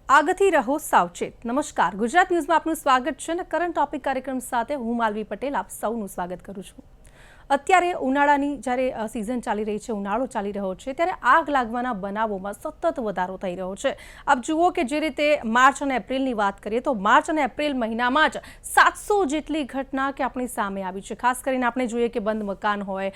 આગથી રહો સાવચેત। નમસ્કાર, ગુજરાત ન્યૂઝમાં આપનું સ્વાગત છે અને કરંટ ટોપિક કાર્યક્રમ સાથે હું માલવી પટેલ આપ સૌનું સ્વાગત કરું છું। અત્યારે ઉનાળાની જ્યારે સિઝન ચાલી રહી છે, ઉનાળો ચાલી રહ્યો છે, ત્યારે આગ લાગવાના બનાવોમાં સતત વધારો થઈ રહ્યો છે। આપ જુઓ કે જે રીતે માર્ચ અને એપ્રિલની વાત કરીએ તો માર્ચ અને એપ્રિલ મહિનામાં જ 700 જેટલી ઘટના કે આપણી સામે આવી છે। ખાસ કરીને આપણે જોઈએ કે બંધ મકાન હોય,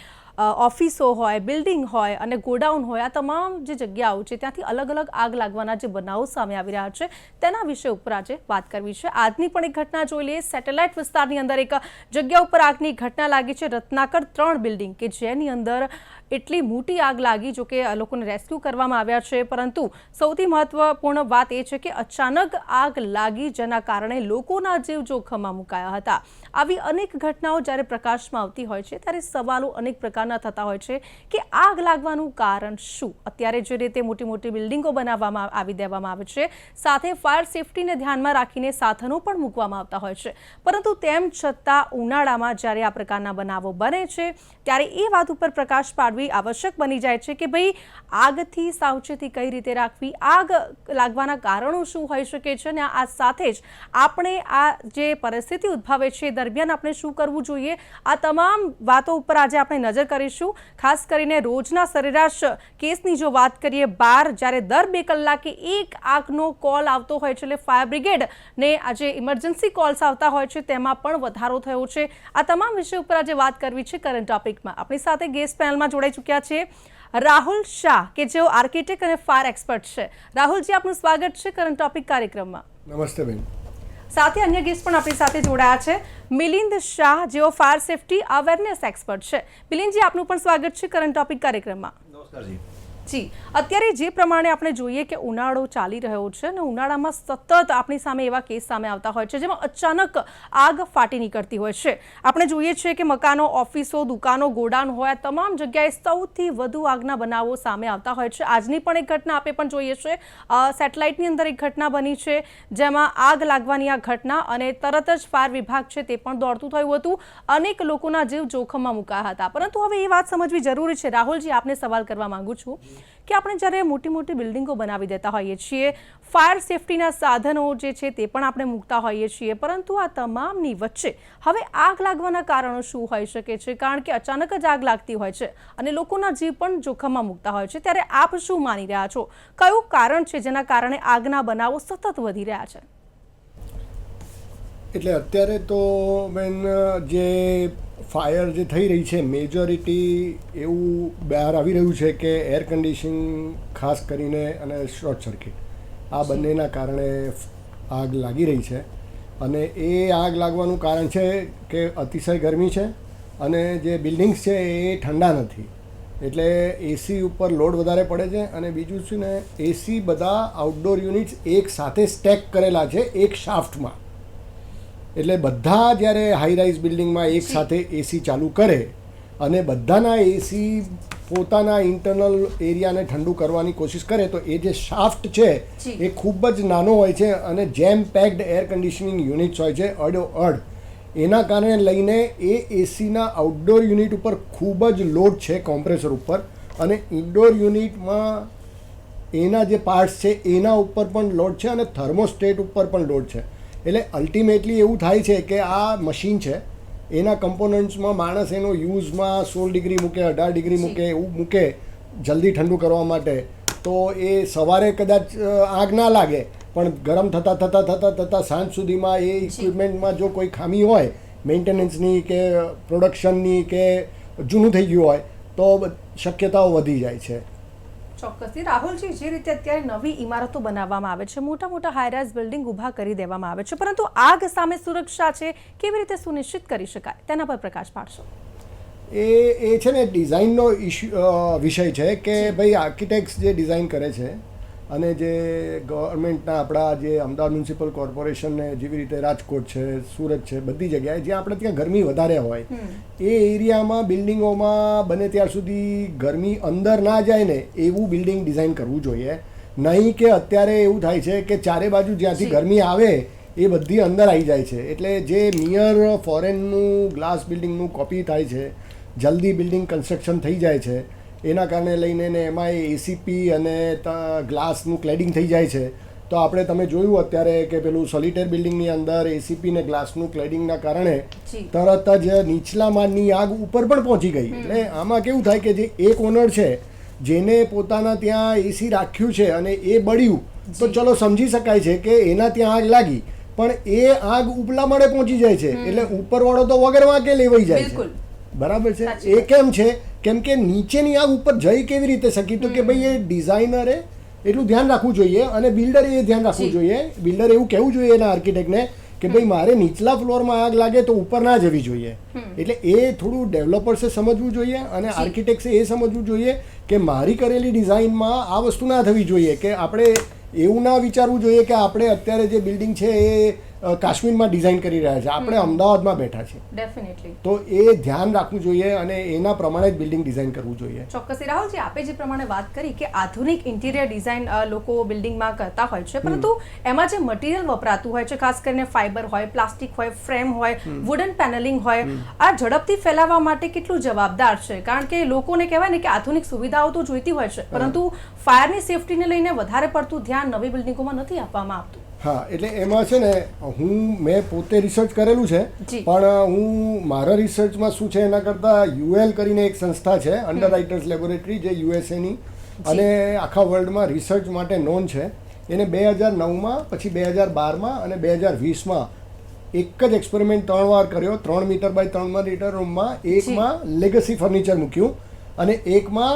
ઓફિસો હોય, બિલ્ડિંગ હોય અને ગોડાઉન હોય, આ તમામ જે જગ્યાઓ છે ત્યાંથી અલગ અલગ આગ લાગવાના જે બનાવો સામે આવી રહ્યા છે તેના વિશે ઉપર આજે વાત કરવી છે। આજની પણ એક ઘટના જોઈ લઈએ। સેટેલાઇટ વિસ્તારની અંદર એક જગ્યા ઉપર આગની ઘટના લાગી છે। રત્નાકર 3 બિલ્ડિંગ કે જેની અંદર એટલી મોટી આગ લાગી, જો કે લોકોને રેસ્ક્યુ કરવામાં આવ્યા છે, પરંતુ સૌથી મહત્વપૂર્ણ વાત એ છે કે અચાનક આગ લાગી જેના કારણે લોકોના જીવ જોખમમાં મુકાયા હતા। આવી અનેક ઘટનાઓ જ્યારે પ્રકાશમાં આવતી હોય છે ત્યારે સવાલો અનેક પ્રકારના થતા હોય છે કે આગ લાગવાનું કારણ શું। અત્યારે જે રીતે મોટી મોટી બિલ્ડિંગો બનાવવામાં આવી દેવામાં આવે છે, સાથે ફાયર સેફટીને ધ્યાનમાં રાખીને સાધનો પણ મૂકવામાં આવતા હોય છે, પરંતુ તેમ છતાં ઉનાળામાં જ્યારે આ પ્રકારના બનાવો બને છે ત્યારે એ વાત ઉપર પ્રકાશ પાડવી આવશ્યક બની જાય છે કે ભાઈ આગથી સાવચેતી કઈ રીતે રાખવી, આગ લાગવાના કારણો શું હોઈ શકે છે અને આ સાથે જ આપણે આ જે પરિસ્થિતિ ઉદ્ભવે છે દરમિયાન આપણે શું કરવું જોઈએ, આ તમામ વાતો ઉપર આજે આપણે નજર કરીશું। ખાસ કરીને રોજના સરેરાશ કેસની જો વાત કરીએ, 12 જ્યારે દર 2 કલાકે એક આગનો કોલ આવતો હોય છે, એટલે ફાયર બ્રિગેડને આજે ઇમરજન્સી કોલ્સ આવતા હોય છે તેમાં પણ વધારો થયો છે। આ તમામ વિષય ઉપર આજે વાત કરવી છે કરંટ ટોપિકમાં। આપણી સાથે ગેસ્ટ પેનલમાં જોડાઈ ચૂક્યા છે રાહુલ શાહ કે જેઓ આર્કિટેક્ટ અને ફાયર એક્સપર્ટ છે। રાહુલજી, આપનું સ્વાગત છે કરંટ ટોપિક કાર્યક્રમમાં। નમસ્તે બેન। સાથે અન્ય ગેસ્ટ પણ આપણી સાથે જોડાયા છે, મિલિંદ શાહ જેઓ ફાયર સેફટી અવેરનેસ એક્સપર્ટ છે। મિલિંદજી, આપનું પણ સ્વાગત છે કરંટ ટોપિક કાર્યક્રમમાં। નમસ્કાર જી। જી, અત્યારે જે પ્રમાણે આપણે જોઈએ કે ઉનાળો ચાલી રહ્યો છે અને ઉનાળામાં સતત આપણી સામે એવા કેસ સામે આવતા હોય છે જેમાં અચાનક આગ ફાટી નીકળતી હોય છે। આપણે જોઈએ છીએ કે મકાનો, ઓફિસો, દુકાનો, ગોડાઉન હોય, તમામ જગ્યાએ સૌથી વધુ આગના બનાવો સામે આવતા હોય છે। આજની પણ એક ઘટના આપણે પણ જોઈએ છે, સેટેલાઇટની અંદર એક ઘટના બની છે જેમાં આગ લાગવાની આ ઘટના અને તરત જ ફાયર વિભાગ છે તે પણ દોડતું થયું હતું, અનેક લોકોના જીવ જોખમમાં મુકાયા હતા। પરંતુ હવે એ વાત સમજવી જરૂરી છે, રાહુલજી, આપને સવાલ કરવા માંગુ છું કે આપણે જ્યારે મોટી મોટી બિલ્ડિંગો બનાવી દેતા હોઈએ છીએ, ફાયર સેફટીના સાધનો જે છે તે પણ આપણે મૂકતા હોઈએ છીએ, પરંતુ આ તમામની વચ્ચે હવે આગ લાગવાના કારણો શું હોઈ શકે છે? કારણ કે અચાનક જ આગ લાગતી હોય છે અને લોકોના જીવ પણ જોખમમાં મૂકતા હોય છે, ત્યારે આપ શું માની રહ્યા છો? કયું કારણ છે જેના કારણે આગના બનાવો સતત વધી રહ્યા છે? એટલે અત્યારે તો બેન જે ફાયર જે થઈ રહી છે, મેજોરિટી એવું બહાર આવી રહ્યું છે કે એર કન્ડિશનિંગ ખાસ કરીને અને શોર્ટ સર્કિટ, આ બંનેના કારણે આગ લાગી રહી છે। અને એ આગ લાગવાનું કારણ છે કે અતિશય ગરમી છે અને જે બિલ્ડિંગ્સ છે એ ઠંડા નથી, એટલે એસી ઉપર લોડ વધારે પડે છે। અને બીજું છે ને, એસી બધા આઉટડોર યુનિટ્સ એક સાથે સ્ટેક કરેલા છે એક શાફ્ટમાં, એટલે બધા જ્યારે હાઈ રાઇઝ બિલ્ડિંગમાં એક સાથે એસી ચાલુ કરે અને બધાના એસી પોતાના ઇન્ટરનલ એરિયાને ઠંડુ કરવાની કોશિશ કરે તો એ જે શાફ્ટ છે એ ખૂબ જ નાનો હોય છે અને જેમ પેક્ડ એર કન્ડિશનિંગ યુનિટ્સ હોય છે અડોઅડ, એના કારણે લઈને એ એસીના આઉટડોર યુનિટ ઉપર ખૂબ જ લોડ છે, કોમ્પ્રેસર ઉપર, અને ઇન્ડોર યુનિટમાં એના જે પાર્ટ્સ છે એના ઉપર પણ લોડ છે અને થર્મોસ્ટેટ ઉપર પણ લોડ છે। એટલે અલ્ટિમેટલી એવું થાય છે કે આ મશીન છે, એના કમ્પોનન્ટ્સમાં માણસ એનો યુઝમાં 16 ડિગ્રી મૂકે, 18 ડિગ્રી મૂકે, એવું મૂકે જલ્દી ઠંડુ કરવા માટે, તો એ સવારે કદાચ આગ ના લાગે પણ ગરમ થતાં સાંજ સુધીમાં એ ઇક્વિપમેન્ટમાં જો કોઈ ખામી હોય, મેન્ટેનન્સની કે પ્રોડક્શનની કે જૂનું થઈ ગયું હોય તો શક્યતાઓ વધી જાય છે। ચોક્કસથી રાહુલજી, જે રીતે અત્યારે નવી ઇમારતો બનાવવામાં આવે છે, મોટા મોટા હાઈરાઇઝ બિલ્ડિંગ ઊભા કરી દેવામાં આવે છે, પરંતુ આગ સામે સુરક્ષા છે કેવી રીતે સુનિશ્ચિત કરી શકાય તેના પર પ્રકાશ પાડશો? એ છે ને ડિઝાઇનનો વિષય છે કે ભાઈ આર્કિટેક્ટ્સ જે ડિઝાઇન કરે છે અને જે ગવર્મેન્ટના આપણા જે અમદાવાદ મ્યુનિસિપલ કોર્પોરેશનને જેવી રીતે રાજકોટ છે, સુરત છે, બધી જગ્યાએ જ્યાં આપણે ત્યાં ગરમી વધારે હોય એ એરિયામાં બિલ્ડિંગોમાં બને ત્યાર સુધી ગરમી અંદર ના જાય ને એવું બિલ્ડિંગ ડિઝાઇન કરવું જોઈએ। નહીં કે અત્યારે એવું થાય છે કે ચારે બાજુ જ્યાંથી ગરમી આવે એ બધી અંદર આવી જાય છે, એટલે જે નિયર ફોરેનનું ગ્લાસ બિલ્ડિંગનું કોપી થાય છે, જલ્દી બિલ્ડિંગ કન્સ્ટ્રક્શન થઈ જાય છે, એના કારણે લઈને ને એમાં એસીપી અને ગ્લાસનું ક્લેડિંગ થઈ જાય છે, તો આપણે તમે જોયું અત્યારે કે પેલું સોલિટેર બિલ્ડિંગની અંદર એસીપી ને ગ્લાસનું ક્લેડિંગના કારણે તરત જ નીચલા માળની આગ ઉપર પણ પહોંચી ગઈ. એટલે આમાં કેવું થાય કે જે એક ઓનર છે જેને પોતાના ત્યાં એસી રાખ્યું છે અને એ બળ્યું તો ચલો સમજી શકાય છે કે એના ત્યાં આગ લાગી, પણ એ આગ ઉપલા માળે પહોંચી જાય છે એટલે ઉપરવાળો તો વગર વાંકે લેવાઈ જાય છે. બરાબર છે. એ કેમ છે? કેમ કે નીચેની આગ ઉપર જઈ કેવી રીતે શકી? તો કે ભાઈ એ ડિઝાઇનરે એટલું ધ્યાન રાખવું જોઈએ અને બિલ્ડરે એ ધ્યાન રાખવું જોઈએ. બિલ્ડર એવું કહેવું જોઈએ એના આર્કિટેક્ટને કે ભાઈ મારે નીચલા ફ્લોરમાં આગ લાગે તો ઉપર ના જવી જોઈએ. એટલે એ થોડું ડેવલપર્સે સમજવું જોઈએ અને આર્કિટેક્ટ્સે એ સમજવું જોઈએ કે મારી કરેલી ડિઝાઇનમાં આ વસ્તુ ના થવી જોઈએ. કે આપણે એવું ના વિચારવું જોઈએ કે આપણે અત્યારે જે બિલ્ડિંગ છે એ કાશ્મીરમાં ડિઝાઇન કરી રહ્યા છે, આપણે અમદાવાદમાં બેઠા છીએ. ડેફિનેટલી. તો એ ધ્યાન રાખવું જોઈએ અને એના પ્રમાણે જ બિલ્ડિંગ ડિઝાઇન કરવું જોઈએ. ચોક્કસ. રાહુલજી, આપે જે પ્રમાણે વાત કરી કે આધુનિક ઇન્ટિરિયર ડિઝાઇન લોકો બિલ્ડિંગમાં કરતા હોય છે, પરંતુ એમાં જે મટીરિયલ વપરાતું હોય છે, ખાસ કરીને ફાઇબર હોય, પ્લાસ્ટિક હોય, ફ્રેમ હોય, વુડન પેનલિંગ હોય, આ ઝડપથી ફેલાવવા માટે કેટલું જવાબદાર છે? કારણ કે લોકોને કહેવાય ને કે આધુનિક સુવિધાઓ તો જોઈતી હોય છે, પરંતુ ફાયરની સેફટીને લઈને વધારે પડતું ધ્યાન નવી બિલ્ડિંગોમાં નથી આપવામાં આવતું. હા, એટલે એમાં છે ને મેં પોતે રિસર્ચ કરેલું છે, પણ હું મારા રિસર્ચમાં શું છે એના કરતાં યુએલ કરીને એક સંસ્થા છે, અંડર રાઇટર્સ લેબોરેટરી, જે યુએસએની અને આખા વર્લ્ડમાં રિસર્ચ માટે નોન છે. એને 2009માં, પછી 2012માં અને 2020માં એક જ એક્સપેરિમેન્ટ 3 વાર કર્યો. 3 મીટર બાય 3 મીટર રૂમમાં એકમાં લેગસી ફર્નિચર મૂક્યું અને એકમાં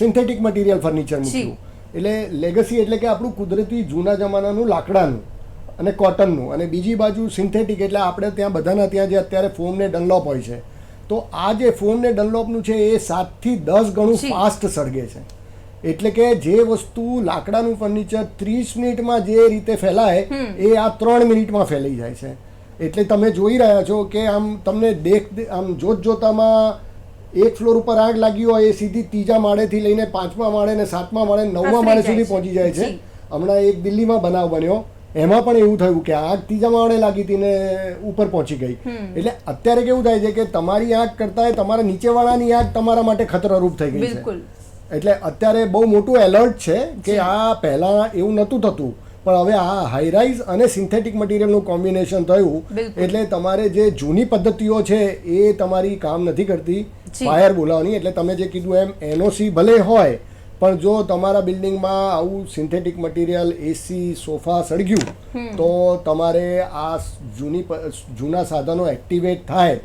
સિન્થેટિક મટીરિયલ ફર્નિચર મૂક્યું. એટલે લેગસી એટલે કે આપણું કુદરતી જૂના જમાનાનું લાકડાનું અને કોટનનું, અને બીજી બાજુ સિન્થેટિક એટલે આપણે ત્યાં બધાના ત્યાં જે અત્યારે ફોમ ને ડનલોપ હોય છે, તો આ જે ફોમ ને ડનલોપનું છે એ 7 થી 10 ગણું ફાસ્ટ સળગે છે. એટલે કે જે વસ્તુ લાકડાનું ફર્નિચર 30 મિનિટમાં જે રીતે ફેલાય એ આ 3 મિનિટમાં ફેલાઈ જાય છે. એટલે તમે જોઈ રહ્યા છો કે આમ તમને આમ જોતામાં એક ફ્લોર ઉપર આગ લાગી હોય એ સીધી 3જા માળેથી લઈને 5મા માળે ને 7મા માળે 9મા માળે સુધી પહોંચી જાય છે. હમણાં એક દિલ્હીમાં બનાવ બન્યો, એમાં પણ એવું થયું કે આગ 3જા માળે લાગી હતી ને ઉપર પહોંચી ગઈ. એટલે અત્યારે કેવું થાય છે કે તમારી આગ કરતાં તમારા નીચેવાળાની આગ તમારા માટે ખતરારૂપ થઈ ગઈ છે. એટલે અત્યારે બહુ મોટું એલર્ટ છે કે આ પહેલાં એવું નહોતું થતું, પણ હવે આ હાઈરાઇઝ અને સિન્થેટિક મટીરિયલનું કોમ્બિનેશન થયું એટલે તમારે જે જૂની પદ્ધતિઓ છે એ તમારી કામ નથી કરતી ફાયર બોલાવવાની. એટલે તમે જે કીધું એમ એનઓસી ભલે હોય, પણ જો તમારા બિલ્ડિંગમાં આવું સિન્થેટિક મટીરિયલ, એસી, સોફા સળગ્યું તો તમારે આ જૂના સાધનો એક્ટિવેટ થાય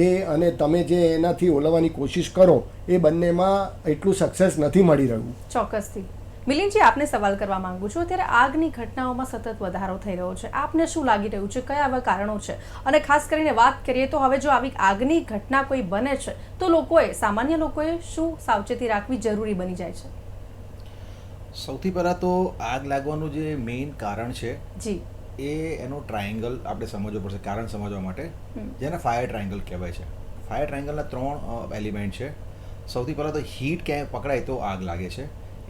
એ અને તમે જે એનાથી ઓલવવાની કોશિશ કરો એ બંનેમાં એટલું સક્સેસ નથી મળી રહ્યું. ચોક્કસથી. મિલિંદજી, આપને સવાલ કરવા માંગુ છું. અત્યારે આગની ઘટનાઓમાં સતત વધારો થઈ રહ્યો છે. આપને શું લાગી રહ્યું છે? કયા આવા કારણો છે? અને ખાસ કરીને વાત કરીએ તો હવે જો આવી આગની ઘટના કોઈ બને છે તો સામાન્ય લોકોએ શું સાવચેતી રાખવી જરૂરી બની જાય છે? સૌથી પહેલાં તો આગ લાગવાનું જે મેઇન કારણ છે જી એનો ટ્રાયેંગલ આપણે સમજવો પડશે. કારણ સમજવા માટે જેને ફાયર ટ્રાયેંગલ કહેવાય છે. ફાયર ટ્રાયેંગલના 3 એલિમેન્ટ છે. સૌથી પહેલાં તો હીટ ક્યાંય પકડાય તો આગ લાગે છે.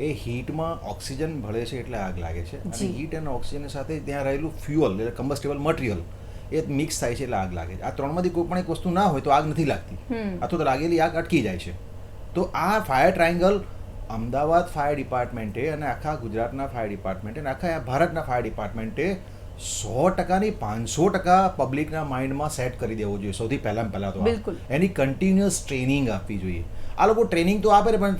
એ હીટમાં ઓક્સિજન ભળે છે એટલે આગ લાગે છે. અને હીટ અને ઓક્સિજન સાથે ત્યાં રહેલું ફ્યુઅલ એટલે કમ્બસ્ટેબલ મટીરિયલ એ મિક્સ થાય છે એટલે આગ લાગે છે. આ 3માંથી કોઈ પણ એક વસ્તુ ના હોય તો આગ નથી લાગતી, અથવા તો લાગેલી આગ અટકી જાય છે. તો આ ફાયર ટ્રાયેંગલ અમદાવાદ ફાયર ડિપાર્ટમેન્ટે અને આખા ગુજરાતના ફાયર ડિપાર્ટમેન્ટે અને આખા ભારતના ફાયર ડિપાર્ટમેન્ટે 100%ની 500% પબ્લિકના માઇન્ડમાં સેટ કરી દેવો જોઈએ. સૌથી પહેલાં તો એની કન્ટિન્યુઅસ ટ્રેનિંગ આપવી જોઈએ. આ લોકો ટ્રેનિંગ તો આપે પણ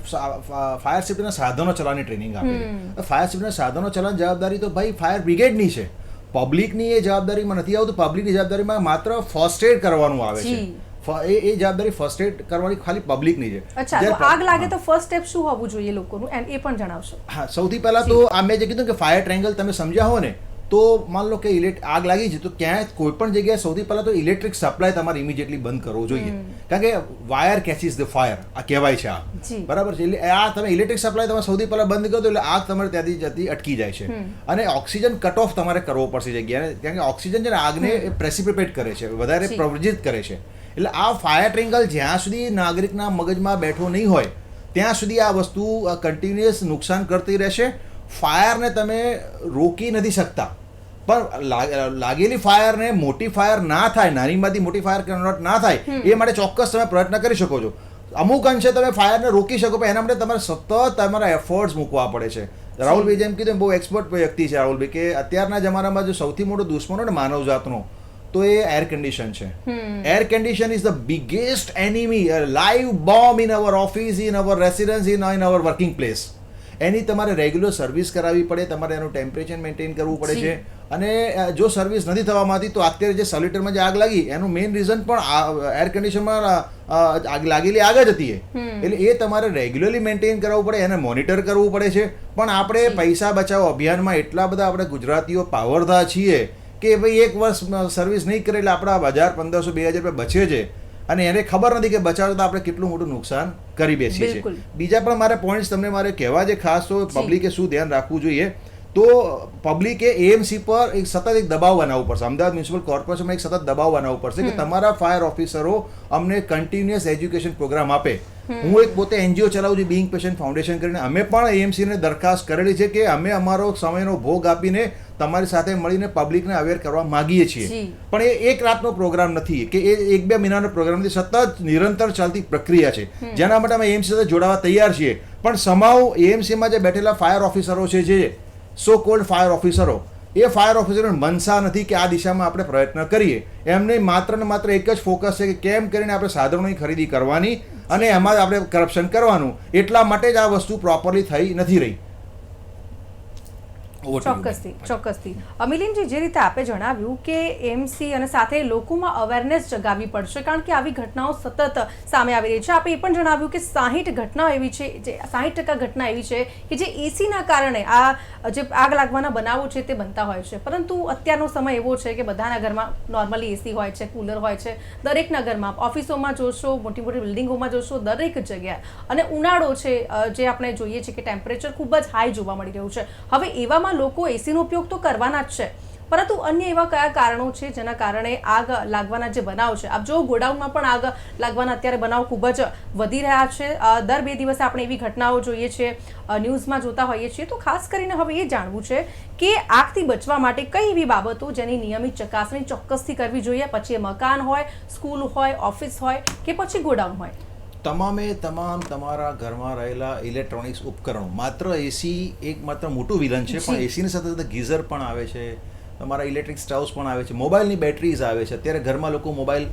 ફાયર સેફ્ટીના સાધનો ચલાવવાની ટ્રેનિંગ આપે છે. ફાયર સેફ્ટીના સાધનો ચલાવવાની જવાબદારી તો ભાઈ ફાયર બ્રિગેડની છે. પબ્લિકની એ જવાબદારીમાં નથી આવતું. પબ્લિકની જવાબદારીમાં માત્ર ફર્સ્ટ એડ કરવાનું આવે છે. એ જવાબદારી ફર્સ્ટ એડ કરવાની ખાલી પબ્લિકની છે. અચ્છા, તો આગ લાગે તો ફર્સ્ટ સ્ટેપ શું હોવું જોઈએ લોકોનું એ પણ જણાવશો? હા, સૌથી પહેલા તો આ મેં જે કીધું કે ફાયર ટ્રાયેંગલ તમે સમજ્યા હો ને, તો માન લો કે આગ લાગી છે તો ક્યાંય કોઈ પણ જગ્યાએ સૌથી પહેલાં તો ઇલેક્ટ્રિક સપ્લાય તમારે ઇમિડિયેટલી બંધ કરવો જોઈએ. કારણ કે વાયર કેચીસ ધ ફાયર આ કહેવાય છે. આ બરાબર છે. એટલે આ તમે ઇલેક્ટ્રિક સપ્લાય તમે સૌથી પહેલાં બંધ કરો તો એટલે આગ તમારે ત્યાંથી જતી અટકી જાય છે. અને ઓક્સિજન કટ ઓફ તમારે કરવો પડશે જગ્યાને, કારણ કે ઓક્સિજન છે ને આગને પ્રેસિપિટેટ કરે છે, વધારે પ્રવર્જિત કરે છે. એટલે આ ફાયર ટ્રાયેંગલ જ્યાં સુધી નાગરિકના મગજમાં બેઠો નહીં હોય ત્યાં સુધી આ વસ્તુ કન્ટિન્યુઅસ નુકસાન કરતી રહેશે. ફાયરને તમે રોકી નથી શકતા, પણ લાગેલી ફાયરને મોટી ફાયર ના થાય, નાનીમાંથી મોટી ફાયર કન્વર્ટ ના થાય એ માટે ચોક્કસ તમે પ્રયત્ન કરી શકો છો. અમુક અંશે તમે ફાયરને રોકી શકો, પણ એના માટે તમારે સતત તમારા એફર્ટ્સ મૂકવા પડે છે. રાહુલભાઈ જેમ કીધું બહુ એક્સપર્ટ વ્યક્તિ છે રાહુલભાઈ, કે અત્યારના જમાનામાં જો સૌથી મોટો દુશ્મન હોય ને માનવજાતનો તો એ એર કન્ડિશન છે. Air condition is the biggest enemy, live bomb in our office, in our residence, in our working place. Any તમારે રેગ્યુલર સર્વિસ કરાવવી પડે, તમારે એનું ટેમ્પરેચર મેન્ટેન કરવું પડે છે. અને જો સર્વિસ નથી થવા માંગતી તો અત્યારે જે સોલિટરમાં જે આગ લાગી એનું મેઇન રીઝન પણ એર કન્ડિશનમાં આગ લાગેલી આગ જ હતી. એટલે એ તમારે રેગ્યુલરલી મેન્ટેન કરવું પડે, એને મોનિટર કરવું પડે છે. પણ આપણે પૈસા બચાવો અભિયાનમાં એટલા બધા આપણે ગુજરાતીઓ પાવરધા છીએ કે ભાઈ એક વર્ષ સર્વિસ નહીં કરે એટલે આપણા 1000, 1500, 2000 રૂપિયા બચે છે અને એને ખબર નથી કે બચાવતા આપણે કેટલું મોટું નુકસાન કરી બેસીએ છીએ. બીજા પણ મારે પોઈન્ટ્સ તમને મારે કહેવા છે ખાસ, તો પબ્લિકે શું ધ્યાન રાખવું જોઈએ. તો પબ્લિકે એએમસી પર એક સતત એક દબાવ બનાવવું પડશે. અમદાવાદ મ્યુનિસિપલ કોર્પોરેશનમાં એક સતત દબાવ બનાવવું પડશે કે તમારા ફાયર ઓફિસરો અમને કન્ટિન્યુઅસ એજ્યુકેશન પ્રોગ્રામ આપે. હું એક પોતે એનજીઓ ચલાવું છું, બીઇંગ પેશન્ટ ફાઉન્ડેશન કરીને. અમે પણ એએમસીને દરખાસ્ત કરેલી છે કે અમે અમારો સમયનો ભોગ આપીને તમારી સાથે મળીને પબ્લિકને અવેર કરવા માંગીએ છીએ. પણ એ એક રાતનો પ્રોગ્રામ નથી કે એ 1-2 મહિનાનો પ્રોગ્રામ નથી, સતત નિરંતર ચાલતી પ્રક્રિયા છે. જેના માટે અમે એએમસી સાથે જોડાવા તૈયાર છીએ. પણ સમાવ એએમસીમાં જે બેઠેલા ફાયર ઓફિસરો છે, જે સો કોલ્ડ ફાયર ઓફિસરો, એ ફાયર ઓફિસરો મનસા નથી કે આ દિશામાં આપણે પ્રયત્ન કરીએ. એમને માત્ર ને માત્ર એક જ ફોકસ છે કે કેમ કરીને આપણે સાધનોની ખરીદી કરવાની અને એમાં આપણે કરપ્શન કરવાનું. એટલા માટે જ આ વસ્તુ પ્રોપરલી થઈ નથી રહી. ચોક્કસથી અમિલિનજી, જે રીતે આપે જણાવ્યું કે એમસી અને સાથે લોકોમાં અવેરનેસ જગાવવી પડશે, કારણ કે આવી ઘટનાઓ સતત સામે આવી રહી છે. આપે એ પણ જણાવ્યું કે 60 ઘટનાઓ એવી છે, જે 60% ઘટના એવી છે કે જે એસીના કારણે આ જે આગ લાગવાના બનાવો છે તે બનતા હોય છે. પરંતુ અત્યારનો સમય એવો છે કે બધાના ઘરમાં નોર્મલી એસી હોય છે, કુલર હોય છે, દરેકના ઘરમાં. ઓફિસોમાં જોશો, મોટી મોટી બિલ્ડિંગોમાં જોશો, દરેક જગ્યાએ. અને ઉનાળો છે, જે આપણે જોઈએ છે કે ટેમ્પરેચર ખૂબ જ હાઈ જોવા મળી રહ્યું છે. હવે એવામાં લોકો એસીનો ઉપયોગ તો કરવાના જ છે, પરંતુ અન્ય એવા કયા કારણો છે જેના કારણે આગ લાગવાના જે બનાવ છે? આપ જો ગોડાઉનમાં પણ આગ લાગવાના અત્યારે બનાવ ખૂબ જ વધી રહ્યા છે. દર 2 દિવસે આપણે એવી ઘટનાઓ જોઈએ છીએ, ન્યૂઝમાં જોતા હોઈએ છીએ. તો ખાસ કરીને હવે એ જાણવું છે કે આગથી બચવા માટે કઈ એવી બાબતો જેની નિયમિત ચકાસણી ચોક્કસથી કરવી જોઈએ, પછી એ મકાન હોય, સ્કૂલ હોય, ઓફિસ હોય કે પછી ગોડાઉન હોય? તમામ તમારા ઘરમાં રહેલા ઇલેક્ટ્રોનિક્સ ઉપકરણો, માત્ર એસી એક માત્ર મોટું વિલન છે, પણ એસીની સાથે સાથે ગીઝર પણ આવે છે, તમારા ઇલેક્ટ્રિક સ્ટવ્સ પણ આવે છે, મોબાઈલની બેટરીઝ આવે છે. અત્યારે ઘરમાં લોકો મોબાઈલ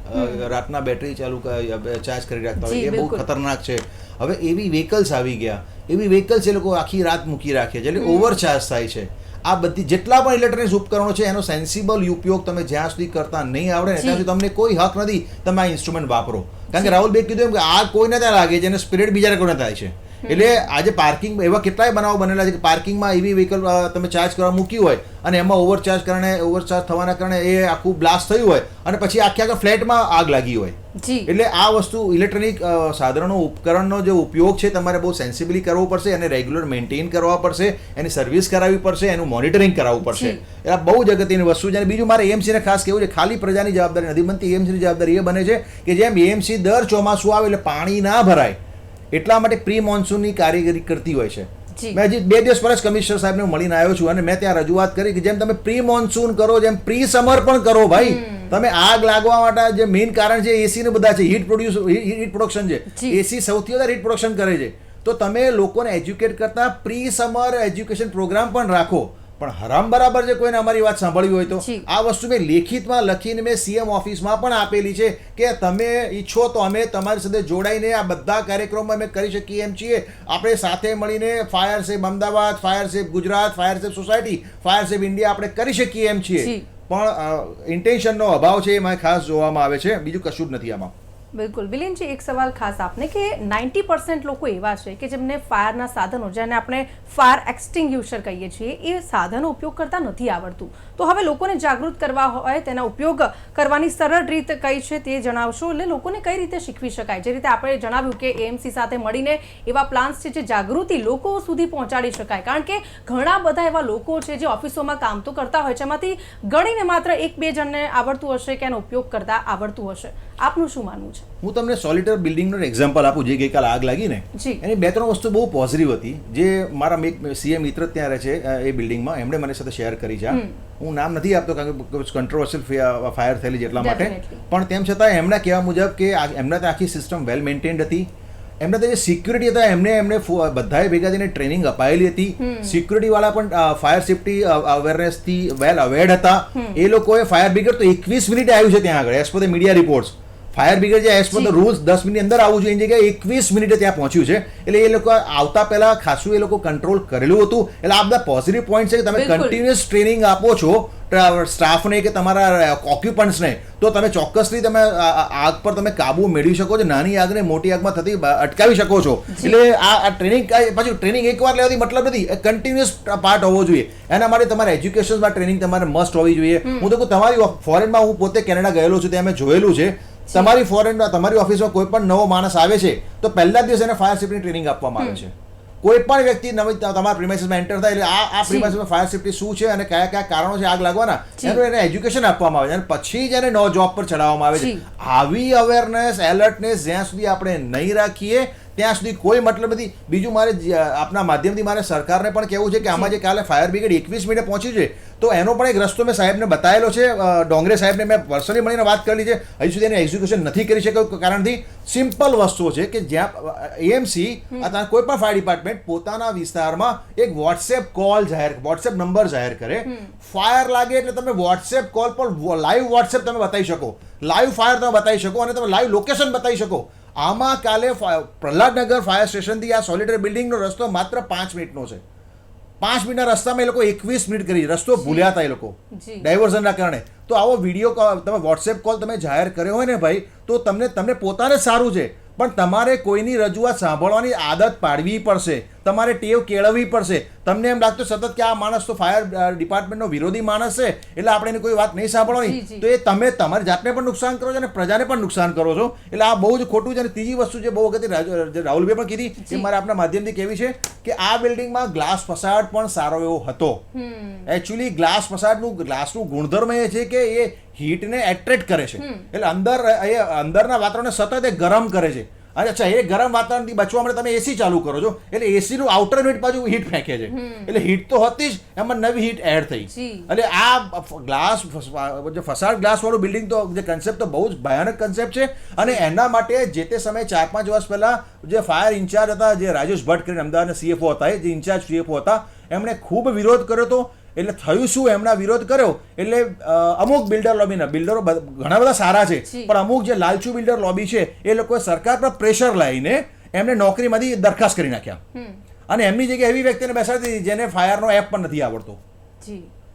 રાતના બેટરી ચાર્જ કરી રાખતા હોય, એ બહુ ખતરનાક છે. હવે એવી વ્હીકલ્સ આવી ગયા, એવી વ્હીકલ્સ એ લોકો આખી રાત મૂકી રાખે છે, એટલે ઓવરચાર્જ થાય છે. આ બધી જેટલા પણ ઇલેક્ટ્રોનિક્સ ઉપકરણો છે એનો સેન્સિબલ ઉપયોગ તમે જ્યાં સુધી કરતા નહીં આવડે ને ત્યાં સુધી તમને કોઈ હક નથી તમે આ ઇન્સ્ટ્રુમેન્ટ વાપરો. કારણ કે રાહુલભાઈ કીધું એમ કે આ કોઈને ત્યાં લાગે છે અને સ્પિરિટ બીજાને કોઈને થાય છે. એટલે આજે પાર્કિંગ એવા કેટલાય બનાવો બનેલા છે કે પાર્કિંગમાં એવી વ્હીકલ તમે ચાર્જ કરવા મૂકી હોય અને એમાં ઓવરચાર્જ થવાના કારણે એ આખું બ્લાસ્ટ થયું હોય અને પછી આખા ફ્લેટમાં આગ લાગી હોય. એટલે આ વસ્તુ ઇલેક્ટ્રોનિક સાધનો ઉપકરણનો જે ઉપયોગ છે તમારે બહુ સેન્સિબલી કરવો પડશે, એને રેગ્યુલર મેન્ટેન કરવા પડશે, એની સર્વિસ કરાવવી પડશે, એનું મોનિટરિંગ કરાવવું પડશે. એટલે આ બહુ જ અગત્યની વસ્તુ છે. અને બીજું મારે એએમસીને ખાસ કહેવું છે, ખાલી પ્રજાની જવાબદારી નથી બનતી. એએમસીની જવાબદારી એ બને છે કે જેમ એએમસી દર ચોમાસું આવે એટલે પાણી ના ભરાય એટલા માટે પ્રી મોન્સૂનની કારીગરી કરતી હોય છે. મેં હજી 2 દિવસ પહેલા જ કમિશનર સાહેબને મળીને આવ્યો છું અને મેં ત્યાં રજૂઆત કરી કે જેમ તમે પ્રી મોન્સૂન કરો, જેમ પ્રી સમર પણ કરો ભાઈ. તમે આગ લાગવા માટે જે મેઇન કારણ છે એસી ને બધા છે, હીટ પ્રોડક્શન છે. એસી સૌથી વધારે હીટ પ્રોડક્શન કરે છે. તો તમે લોકોને એજ્યુકેટ કરતા પ્રી સમર એજ્યુકેશન પ્રોગ્રામ પણ રાખો. પણ હરામ બરાબર છે કોઈને અમારી વાત સાંભળવી હોય તો આ વસ્તુ મેં લેખિતમાં લખીને મેં સીએમ ઓફિસમાં પણ આપેલી છે કે તમે ઈચ્છો તો અમે તમારી સાથે જોડાઈને આ બધા કાર્યક્રમો અમે કરી શકીએ એમ છીએ. આપણે સાથે મળીને fire safe Ahmedabad, fire safe Gujarat, fire safe society, fire safe India આપણે કરી શકીએ એમ છીએ. પણ ઇન્ટેન્શનનો અભાવ છે એમાં ખાસ જોવામાં આવે છે, બીજું કશું જ નથી આમાં. બિલકુલ. વિલિનજી, એક સવાલ ખાસ આપને કે 90% લોકો એવા છે કે જેમને ફાયરના સાધનો, જેને આપણે ફાયર એક્સટિંગ્યુશર કહીએ છીએ, એ સાધનો ઉપયોગ કરતા નથી આવડતું. તો હવે લોકોને જાગૃત કરવા હોય, તેના ઉપયોગ કરવાની સરળ રીત કઈ છે તે જણાવશો. એટલે લોકોને કઈ રીતે શીખવી શકાય? જે રીતે આપણે જણાવ્યું કે એએમસી સાથે મળીને એવા પ્લાન્સ છે જે જાગૃતિ લોકો સુધી પહોંચાડી શકાય. કારણ કે ઘણા બધા એવા લોકો છે જે ઓફિસોમાં કામ તો કરતા હોય છે, એમાંથી ગણીને માત્ર 1-2 જણને આવડતું હશે કે એનો ઉપયોગ કરતા આવડતું હશે. આપનું શું માનવું છે? હું તમને સોલિટર બિલ્ડિંગનો એક્ઝામ્પલ આપું. જે ગઈકાલે આગ લાગી ને એની 2-3 વસ્તુ બહુ પોઝિટિવ હતી, જે મારા એક સીએમ મિત્ર ત્યાં રહે છે એ બિલ્ડિંગમાં, એમણે મને સાથે શેર કરી છે. હું નામ નથી આપતો કારણ કે કન્ટ્રોવર્શિયલ ફાયર થયેલી છે એટલા માટે, પણ તેમ છતાં એમના કહેવા મુજબ કે એમના ત્યાં આખી સિસ્ટમ વેલ મેન્ટેન્ડ હતી. એમના જે સિક્યુરિટી હતા એમને બધાએ ભેગા થઈને ટ્રેનિંગ અપાયેલી હતી. સિક્યુરિટી વાળા પણ ફાયર સેફટી અવેરનેસ થી વેલ અવેર્ડ હતા. એ લોકોએ ફાયર બ્રિગેડ તો 21 મિનિટે આવ્યું છે ત્યાં આગળ, as per the media reports. Fire brigade જે as per the rules 10 minute અંદર આવવું જોઈએ એની જગ્યાએ 21 મિનિટે ત્યાં પહોંચ્યું છે. એટલે એ લોકો આવતા પહેલા ખાસું એ લોકો કંટ્રોલ કરેલું હતું. એટલે આ બધા પોઝિટિવ પોઈન્ટ છે કે તમે કન્ટિન્યુઅસ ટ્રેનિંગ આપો છો સ્ટાફને કે તમારા ઓક્યુપન્ટ્સને, તો તમે ચોક્કસથી તમે આગ પર તમે કાબુ મેળવી શકો છો. નાની આગને મોટી આગમાં થતી અટકાવી શકો છો. એટલે આ ટ્રેનિંગ પછી ટ્રેનિંગ એકવાર લેવાથી મતલબ નથી, કન્ટિન્યુઅસ પાર્ટ હોવો જોઈએ. એના માટે તમારે એજ્યુકેશનમાં ટ્રેનિંગ તમારે મસ્ટ હોવી જોઈએ. હું તો કહું તમારી ફોરેનમાં, હું પોતે કેનેડા ગયેલો છું, ત્યાં મેં જોયેલું છે. તમારી ઓફિસમાં કોઈ પણ નવો માણસ આવે છે તો પહેલા દિવસ એને ફાયર સેફ્ટી ટ્રેનિંગ આપવામાં આવે છે. કોઈ પણ વ્યક્તિ નવી તમારા પ્રિમાઇસીસમાં એન્ટર થાય એટલે આ પ્રિમાઇસીસમાં ફાયર સેફ્ટી શું છે અને કયા કયા કારણો છે આગ લાગવાના, એનું એને એજ્યુકેશન આપવામાં આવે છે અને પછી જ એને જોબ પર ચડાવવામાં આવે છે. આવી અવેરનેસ, એલર્ટનેસ જ્યાં સુધી આપણે નહીં રાખીએ ત્યાં સુધી કોઈ મતલબ નથી. બીજું મારે આપના માધ્યમથી મારે સરકારને પણ કહેવું છે કે આમાં જે કાલે ફાયર બ્રિગેડ 21 મિનિટે પહોંચ્યું છે તો એનો પણ એક રસ્તો મેં સાહેબને બતાવેલો છે. ડોંગરે સાહેબને મેં પર્સનલી મળીને વાત કરેલી છે. હજી સુધી એને એક્ઝિક્યુશન નથી કરી શક્યું કારણથી સિમ્પલ વસ્તુઓ છે કે જ્યાં એએમસી અથવા કોઈ પણ ફાયર ડિપાર્ટમેન્ટ પોતાના વિસ્તારમાં એક વોટ્સએપ કોલ વોટ્સએપ નંબર જાહેર કરે. ફાયર લાગે એટલે તમે વોટ્સએપ કોલ પર લાઈવ વોટ્સએપ તમે બતાવી શકો, લાઈવ ફાયર તમે બતાવી શકો અને તમે લાઈવ લોકેશન બતાવી શકો. આમાં કાલે પ્રહલાદનગર ફાયર સ્ટેશનથી આ સોલિડરી બિલ્ડિંગનો રસ્તો માત્ર 5 મિનિટનો છે. 5 મિનિટના રસ્તામાં એ લોકો 21 મિનિટ કરી, રસ્તો ભૂલ્યા હતા એ લોકો ડાયવર્ઝનના કારણે. તો આવો વિડીયો તમે વોટ્સએપ કોલ તમે જાહેર કર્યો હોય ને ભાઈ, તો તમને પોતાને સારું છે, પણ તમારે કોઈની રજૂઆત સાંભળવાની આદત પાડવી પડશે, તમારે ટેવ કેળવવી પડશે. તમને એમ લાગતું સતત કે આ માણસ તો ફાયર ડિપાર્ટમેન્ટનો વિરોધી માણસ છે એટલે આપણે એની કોઈ વાત નહીં સાંભળવાની, તો એ તમે તમારી જાતને પણ નુકસાન કરો છો અને પ્રજાને પણ નુકસાન કરો છો. એટલે આ બહુ જ ખોટું છે. અને ત્રીજી વસ્તુ જે બહુ વખતે રાહુલભાઈ પણ કીધી એ મારે આપણા માધ્યમથી કહેવી છે કે આ બિલ્ડિંગમાં ગ્લાસ ફસાડ પણ સારો એવો હતો. એકચ્યુઅલી ગ્લાસનું ગુણધર્મ એ છે કે એ હીટને એટ્રેક્ટ કરે છે. એટલે અંદરના વાતાવરણને સતત એ ગરમ કરે છે. અચ્છા, એ ગરમ વાતાવરણથી બચવા માટે તમે એસી ચાલુ કરો છો એટલે એસીનું આઉટર યુનિટ બાજુ હીટ ફેંકે છે. એટલે હીટ તો હતી જ, એમાં નવી હીટ એડ થઈ. એટલે આ ગ્લાસ ફસાડ ગ્લાસ વાળું બિલ્ડિંગ તો જે કન્સેપ્ટ તો બહુ જ ભયાનક કન્સેપ્ટ છે. અને એના માટે જે તે સમયે 4-5 વર્ષ પહેલા જે ફાયર ઇન્ચાર્જ હતા, જે રાજેશ ભટ્ટ કરીને અમદાવાદના સીએફઓ હતા, જે ઇન્ચાર્જ સીએફઓ હતા, એમણે ખૂબ વિરોધ કર્યો હતો. એટલે થયું શું, એમના વિરોધ કર્યો એટલે અમુક બિલ્ડર લોબીના બિલ્ડરો ઘણા બધા સારા છે, પણ અમુક જે લાલચુ બિલ્ડર લોબી છે એ લોકોએ સરકાર પર પ્રેશર લાવીને એમને નોકરીમાંથી દરખાસ્ત કરી નાખ્યા અને એમની જગ્યાએ એવી વ્યક્તિને બેસાડી દીધી જેને ફાયરનો એપ પણ નથી આવડતો.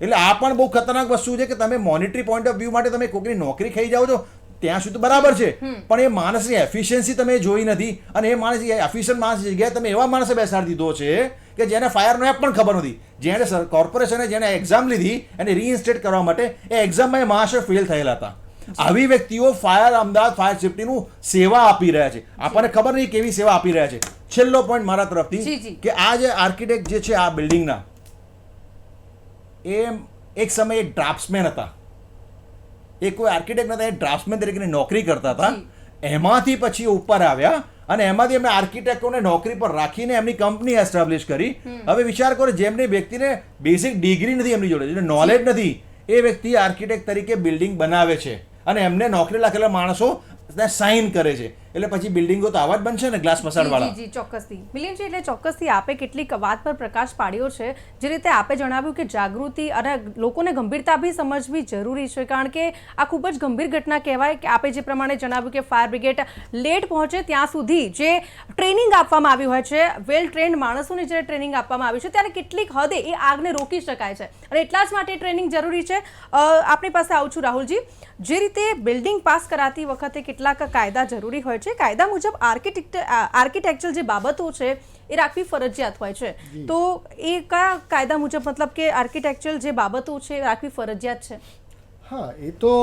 એટલે આ પણ બહુ ખતરનાક વસ્તુ છે કે તમે મોનિટરી પોઈન્ટ ઓફ વ્યૂ માટે તમે કોઈની નોકરી ખાઈ જાઓ છો ત્યાં સુધી બરાબર છે, પણ એ માણસની એફિશિયન્સી તમે જોઈ નથી અને એ માણસ એફિશિયન્ટ માણસની જગ્યાએ તમે એવા માણસે બેસાડી દીધો છે કે જેને ફાયરનો એપ પણ ખબર નથી. જેણે કોર્પોરેશને જેને એક્ઝામ લીધી એને રીઇન્સ્ટેટ કરવા માટે એ એક્ઝામમાં એ મહાશય ફેલ થયેલા હતા. આવી વ્યક્તિઓ અમદાવાદ ફાયર સેફ્ટીનું સેવા આપી રહ્યા છે. આપણને ખબર નહીં કેવી સેવા આપી રહ્યા છે. છેલ્લો પોઈન્ટ મારા તરફથી કે આ જે આર્કિટેક્ટ જે છે આ બિલ્ડિંગના, એ એક સમયે એક ડ્રાફ્ટ્સમેન હતા. એ કોઈ આર્કિટેક્ટ નતા, એ ડ્રાફ્ટ્સમેન તરીકે નોકરી કરતા હતા. એમાંથી પછી ઉપર આવ્યા અને એમાંથી એમને આર્કિટેક્ટોને નોકરી પર રાખીને એમની કંપની એસ્ટાબ્લિશ કરી. હવે વિચાર કરો, જેમને વ્યક્તિને બેઝિક ડિગ્રી નથી એમની જોડે, જેને નોલેજ નથી, એ વ્યક્તિ આર્કિટેક્ટ તરીકે બિલ્ડિંગ બનાવે છે અને એમને નોકરી લાગેલા માણસો સાઇન કરે છે. એટલે પછી બિલ્ડિંગો તો આવા જ બનશે ને ગ્લાસ ફસાડવાળા. જી ચોક્કસથી મિલિંદજી, એટલે ચોક્કસથી આપે કેટલીક વાત પર પ્રકાશ પાડ્યો છે. જે રીતે આપે જણાવ્યું કે જાગૃતિ અને લોકોને ગંભીરતા બી સમજવી જરૂરી છે, કારણ કે આ ખૂબ જ ગંભીર ઘટના કહેવાય કે આપે જે પ્રમાણે જણાવ્યું કે ફાયર બ્રિગેડ લેટ પહોંચે ત્યાં સુધી જે ટ્રેનિંગ આપવામાં આવી હોય છે, વેલ ટ્રેન્ડ માણસોને જ્યારે ટ્રેનિંગ આપવામાં આવી છે ત્યારે કેટલીક હદે એ આગને રોકી શકાય છે અને એટલા જ માટે ટ્રેનિંગ જરૂરી છે. આપણી પાસે આવું છું રાહુલજી, જે રીતે બિલ્ડિંગ પાસ કરાતી વખતે કેટલાક કાયદા જરૂરી હોય છે, કાયદા મુજબ આર્કિટેક્ચરલ જે બાબતો છે એ રાખવી ફરજિયાત હોય છે, તો એ કયા કાયદા મુજબ, મતલબ કે આર્કિટેક્ચરલ જે બાબતો છે એ રાખવી ફરજિયાત છે? હા, એ તો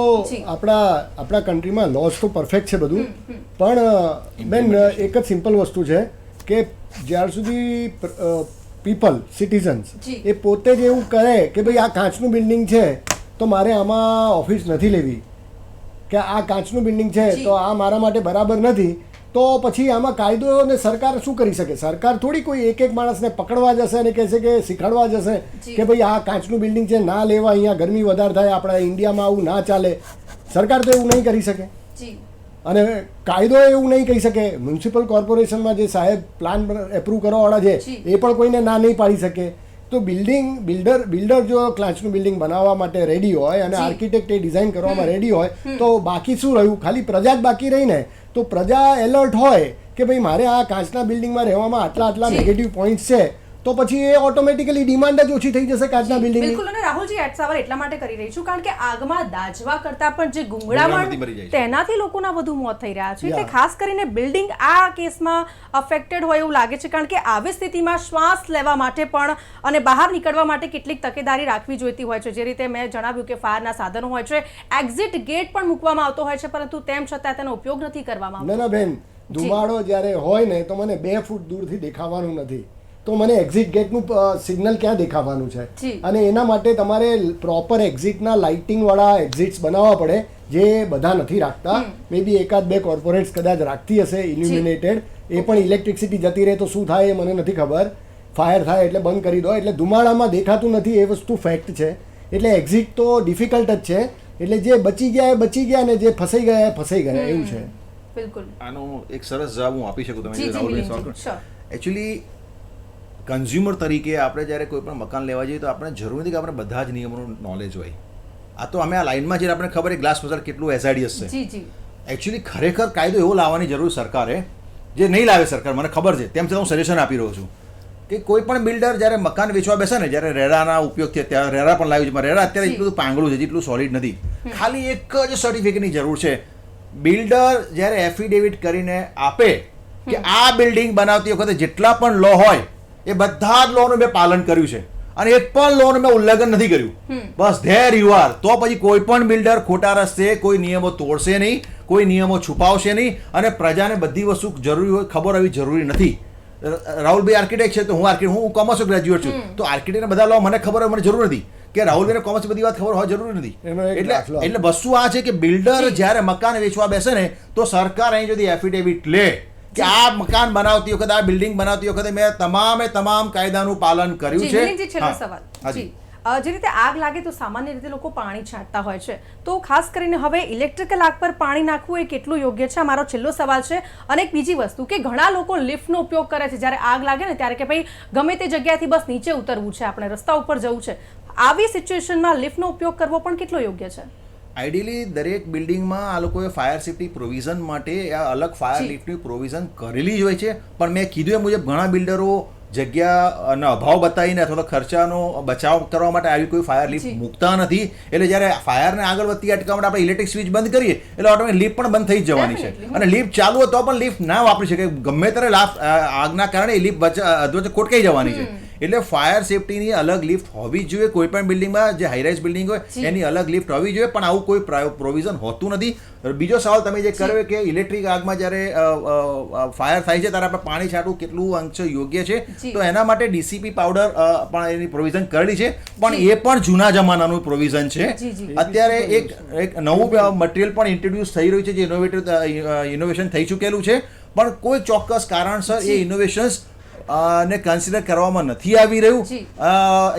આપણા કન્ટ્રીમાં લોઝ તો પરફેક્ટ છે બધું, પણ બેન એક જ સિમ્પલ વસ્તુ છે કે જ્યાર સુધી પીપલ સિટીઝન્સ એ પોતે જ એવું કહે કે ભાઈ આ કાચનું બિલ્ડિંગ છે તો મારે આમાં ઓફિસ નથી લેવી, કે આ કાચનું બિલ્ડિંગ છે તો આ મારા માટે બરાબર નથી, તો પછી આમાં કાયદો અને સરકાર શું કરી શકે? સરકાર થોડી કોઈ એક માણસને પકડવા જશે અને કહેશે કે શીખવાડવા જશે કે ભાઈ આ કાચનું બિલ્ડિંગ છે ના લેવા, અહીંયા ગરમી વધારે થાય, આપણા ઇન્ડિયામાં આવું ના ચાલે. સરકાર તો એવું નહીં કરી શકે. અને કાયદો એવું નહીં કહી શકે. મ્યુનિસિપલ કોર્પોરેશનમાં જે સાહેબ પ્લાન એપ્રૂવ કરવાવાળા છે જી. એ પણ કોઈને ના નહીં પાડી શકે. તો બિલ્ડર જો ક્લાસનું બિલ્ડિંગ બનાવવા માટે રેડી હોય અને જી. આર્કિટેક્ટ એ ડિઝાઇન કરવામાં રેડી હોય તો બાકી શું રહ્યું? ખાલી પ્રજા જ બાકી રહી ને. તો પ્રજા એલર્ટ હોય કે ભાઈ મારે આ કાચના બિલ્ડિંગમાં રહેવામાં આટલા જી. નેગેટિવ પોઈન્ટ્સ છે, તો પછી એ ઓટોમેટિકલી ડિમાન્ડ જ ઓછી થઈ જશે કાચના બિલ્ડિંગની. બિલકુલ. અને રાહુલજી આ સવાલ એટલા માટે કરી રહી છું કારણ કે આગમાં દાઝવા કરતા પણ જે ગુંગળામણથી મરી ગુંગળામણ જાય છે. તેનાથી લોકોના વધુ મોત થઈ રહ્યા છે. એટલે Yeah. ખાસ કરીને બિલ્ડિંગ આ કેસમાં અફેક્ટેડ હોય એવું લાગે છે કારણ કે આવી સ્થિતિમાં શ્વાસ લેવા માટે પણ અને બહાર નીકળવા માટે કેટલીક તકેદારી રાખવી જોઈતી હોય છે. જે રીતે મેં જણાવ્યું કે ફાયરના સાધનો હોય છે, એક્ઝિટ ગેટ પણ મૂકવામાં આવતો હોય છે, પરંતુ તેમ છતાં તેનો ઉપયોગ નથી કરવામાં આવતો. ના બેન, ધુમાડો જ્યારે હોય ને તો મને 2 ફૂટ દૂરથી દેખાવાનું નથી, તો મને એક્ઝિટ ગેટનું સિગ્નલ ક્યાં દેખાવાનું છે? જી. અને એના માટે તમારે પ્રોપર એક્ઝિટના લાઇટિંગવાળા એક્ઝિટ્સ બનાવવા પડે, જે બધા નથી રાખતા. મે બી 1-2 કોર્પોરેટ્સ કદાચ રાખતી હશે ઇલ્યુમિનેટેડ. એ પણ ઇલેક્ટ્રિસિટી જતી રહે તો શું થાય એ મને નથી ખબર. ફાયર થાય એટલે બંધ કરી દો, એટલે ધુમાડામાં દેખાતું નથી એ વસ્તુ ફેક્ટ છે. એટલે એક્ઝિટ તો ડિફિકલ્ટ જ છે. એટલે જે બચી ગયા એ બચી ગયા, અને જે ફસાઈ ગયા એ ફસાઈ ગયા, એવું છે. બિલકુલ. આનો એક સરસ જવાબ હું આપી શકું. તમે જી જે જી રાહુલભાઈ સવાલ મિલિંદજી, કર્યો. sure. એકચ્યુઅલી કન્ઝ્યુમર તરીકે આપણે જ્યારે કોઈ પણ મકાન લેવા જઈએ તો આપણે જરૂર નથી કે આપણે બધા જ નિયમોનું નોલેજ હોય. આ તો અમે આ લાઈનમાં જઈને આપણે ખબર છે ગ્લાસ બજાર કેટલું એઝાડિયસ છે. જી જી એકચ્યુઅલી ખરેખર કાયદો એવો લાવવાની જરૂર સરકારે, જે નહીં લાવે સરકાર, મને ખબર છે, તેમ છતાં હું સજેશન આપી રહ્યો છું કે કોઈ પણ બિલ્ડર જ્યારે મકાન વેચવા બેસે ને, જ્યારે રેરાના ઉપયોગથી અત્યારે રેરા પણ લાવ્યું છે, પણ રેરા અત્યારે એટલું પાંગળું છે, જેટલું સોલિડ નથી. ખાલી એક જ સર્ટિફિકેટની જરૂર છે. બિલ્ડર જ્યારે એફિડેવિટ કરીને આપે કે આ બિલ્ડિંગ બનાવતી વખતે જેટલા પણ લો હોય એ બધા જ લોનું મેં પાલન કર્યું છે અને એક પણ લોનું મેં ઉલ્લંઘન નથી કર્યું, બસ ધેર યુ આર, તો પછી કોઈ પણ બિલ્ડર ખોટા રસ્તે કોઈ નિયમો તોડશે નહીં, કોઈ નિયમો છુપાવશે નહીં. અને પ્રજાને બધી વસ્તુ જરૂરી હોય ખબર હોવી જરૂરી નથી. રાહુલભાઈ આર્કિટેક્ટ છે તો હું કોમર્સ ગ્રેજ્યુએટ છું, તો આર્કિટેક્ટના બધા લો મને ખબર હોય મને જરૂર નથી કે રાહુલભાઈને કોમર્સ બધી વાત ખબર હોય જરૂરી નથી. એનો એક દાખલો એટલે વસ્તુ આ છે કે બિલ્ડર જ્યારે મકાન વેચવા બેસે ને તો સરકાર અહીં যদি એફિડેવિટ લે કે આ મકાન બનાવતી વખતે, આ બિલ્ડિંગ બનાવતી વખતે મેં તમામ કાયદાનું પાલન કર્યું જી છે. મિલિંદજી, છેલ્લો સવાલ. જી જે રીતે આગ લાગે તો સામાન્ય રીતે લોકો પાણી છાંટતા હોય છે, તો ખાસ કરીને હવે ઇલેક્ટ્રિકલ આગ પર પાણી નાખવું એ કેટલું યોગ્ય છે? મારો છેલ્લો સવાલ છે. અને એક બીજી વસ્તુ કે ઘણા લોકો લિફ્ટનો ઉપયોગ કરે છે જ્યારે આગ લાગે ને ત્યારે, કે ભાઈ ગમે તે જગ્યાએથી બસ નીચે ઉતરવું છે, આપણે રસ્તા ઉપર જવું છે. આવી સિચ્યુએશનમાં લિફ્ટનો ઉપયોગ કરવો પણ કેટલો યોગ્ય છે? આઈડિયલી દરેક બિલ્ડિંગમાં આ લોકોએ ફાયર સેફ્ટી પ્રોવિઝન માટે આ અલગ ફાયર જી. લિફ્ટની પ્રોવિઝન કરેલી જ હોય છે. પણ મેં કીધું એ મુજબ ઘણા બિલ્ડરો જગ્યાનો અભાવ બતાવીને અથવા તો ખર્ચાનો બચાવ કરવા માટે આવી કોઈ ફાયર લિફ્ટ જી. મૂકતા નથી. એટલે જ્યારે ફાયરને આગળ વધતી અટકાવવા માટે આપણે ઇલેક્ટ્રિક સ્વિચ બંધ કરીએ એટલે ઓટોમેટિક લિફ્ટ પણ બંધ થઈ જ જવાની છે. Definitely. અને લિફ્ટ ચાલુ હોય તો પણ લિફ્ટ ના વાપરી શકે, ગમે ત્યારે આગના કારણે લિફ્ટ અધવચ્ચે કોટકાઈ જવાની છે. એટલે ફાયર સેફ્ટીની અલગ લિફ્ટ હોવી જ જોઈએ. કોઈ પણ બિલ્ડિંગમાં જે હાઈરાઇઝ બિલ્ડિંગ હોય જી. એની અલગ લિફ્ટ હોવી જોઈએ, પણ આવું કોઈ પ્રોવિઝન હોતું નથી. બીજો સવાલ તમે જે કર્યો કે ઇલેક્ટ્રિક આગમાં જ્યારે ફાયર થાય છે ત્યારે આપણે પાણી છાંટવું કેટલું અંશ યોગ્ય છે, જી. તો એના માટે ડીસીપી પાવડર પણ એની પ્રોવિઝન કરેલી છે, પણ એ પણ જૂના જમાનાનું પ્રોવિઝન છે. જી, જી. અત્યારે એક નવું મટીરિયલ પણ ઇન્ટ્રોડ્યુસ થઈ રહ્યું છે, જે ઇનોવેશન થઈ ચૂકેલું છે, પણ કોઈ ચોક્કસ કારણસર એ જી. ઇનોવેશન્સ ને કન્સિડર કરવામાં નથી આવી રહ્યું. જી.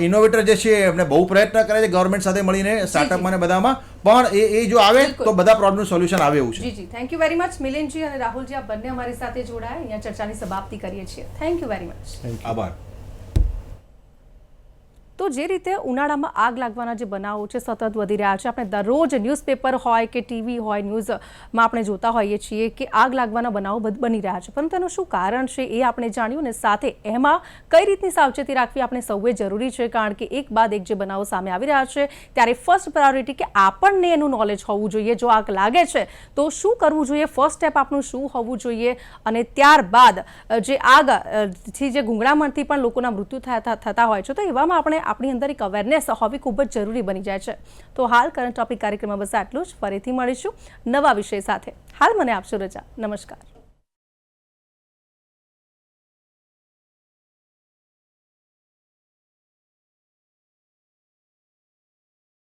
ઇનોવેટર જે છે એમને બહુ પ્રયત્ન કરે છે ગવર્મેન્ટ સાથે મળીને, સ્ટાર્ટઅપમાં ને બધામાં, પણ એ જો આવે બિલકુલ. તો બધા પ્રોબ્લેમ સોલ્યુશન આવે એવું છે. જી જી, થેન્ક યુ વેરી મચ મિલિંદજી અને રાહુલજી, આ બંને અમારી સાથે જોડાયા. અહીંયા ચર્ચાની સમાપ્તિ કરીએ છીએ. Thank you very much. આભાર. તો જે રીતે ઉનાળામાં આગ લાગવાના જે બનાવો છે સતત વધી રહ્યા છે. આપણે દરરોજ ન્યૂઝપેપર હોય કે ટીવી હોય, ન્યૂઝમાં આપણે જોતા હોઈએ છીએ કે આગ લાગવાના બનાવો બની રહ્યા છે, પરંતુ એનું શું કારણ છે એ આપણે જાણ્યું, અને સાથે એમાં કઈ રીતની સાવચેતી રાખવી આપણે સૌએ જરૂરી છે. કારણ કે એક બાદ એક જે બનાવો સામે આવી રહ્યા છે ત્યારે ફર્સ્ટ પ્રાયોરિટી કે આપણને એનું નોલેજ હોવું જોઈએ. જો આગ લાગે છે તો શું કરવું જોઈએ, ફર્સ્ટ સ્ટેપ આપણું શું હોવું જોઈએ, અને ત્યારબાદ જે આગથી જે ગુંગળામણથી પણ લોકોના મૃત્યુ થતા હોય છે, તો એવામાં આપણે આપણી અંદર એક અવેરનેસ હોવી ખૂબ જ જરૂરી બની જાય છે. તો હાલ કરંટ ટોપિક કાર્યક્રમમાં બસ આટલું જ. ફરીથી મળીશું નવા વિષય સાથે. હાલ મને આપશો રજા. નમસ્કાર.